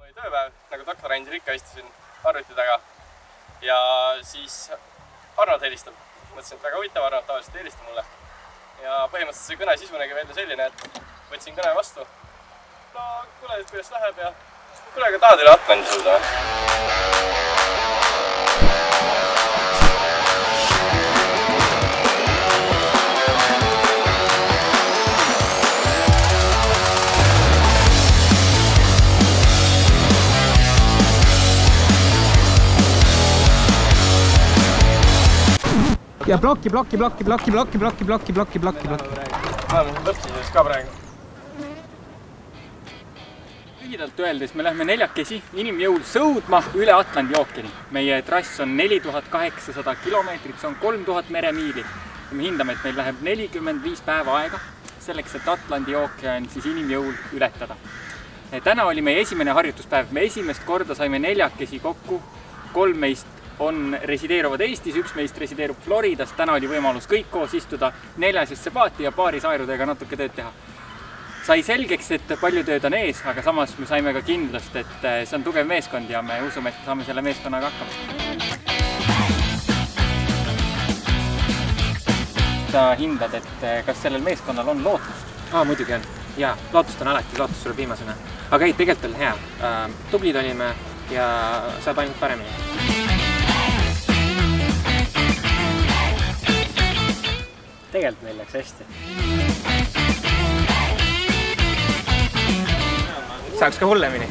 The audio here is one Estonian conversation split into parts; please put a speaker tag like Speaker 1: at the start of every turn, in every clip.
Speaker 1: Oli tööpäev, nagu doktorandil ikka istusin arvuti taga ja siis Arnold helistab. Mõtlesin, et väga huvitav, Arnold tavaliselt helistab mulle. Ja põhimõtteliselt see kõne sisu nägi välja selline, et võtsin kõne vastu. No kuule, et kuidas läheb ja kuule, aga tahad üle Atlandi sõuda või?
Speaker 2: Ja blokki.
Speaker 1: Ma olen lõppides ka praegu.
Speaker 2: Lühidalt öeldes me lähme neljakesi inimjõul sõudma üle Atlandi ookeani. Meie trass on 4800 kilomeetrit, see on 3000 meremiili. Ja me hindame, et meil läheb 45 päeva aega selleks, et Atlandi ookean siis inimjõul ületada. Täna oli meie esimene harjutuspäev. Me esimest korda saime neljakesi kokku, 3 meist on resideeruvad Eestis, 1 meist resideerub Floridas. Täna oli võimalus kõik koos istuda 4-sesse paati ja paari sairudega natuke tööd teha. Sai selgeks, et palju tööd on ees, aga samas me saime ka kindlust, et see on tugev meeskond ja me usume, et saame selle meeskonnaga hakkama. Sa hindad, et kas sellel meeskonnal on lootust?
Speaker 3: Muidugi on. Jaa, lootust on alati, lootus tuleb viimasena. Aga ei, tegelikult oli hea. Tublid olime ja saab ainult paremini.
Speaker 2: Tegelikult meil läks hästi.
Speaker 3: Saaks ka hullemini.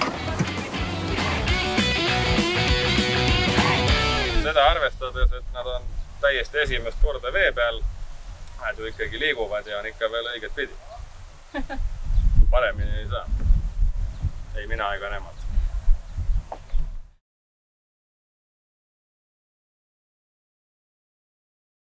Speaker 1: Seda arvestades, et nad on täiesti esimest korda vee peal, nad ju ikkagi liiguvad ja on ikka veel õiget pidi. Paremini ei saa. Ei mina ega nemad.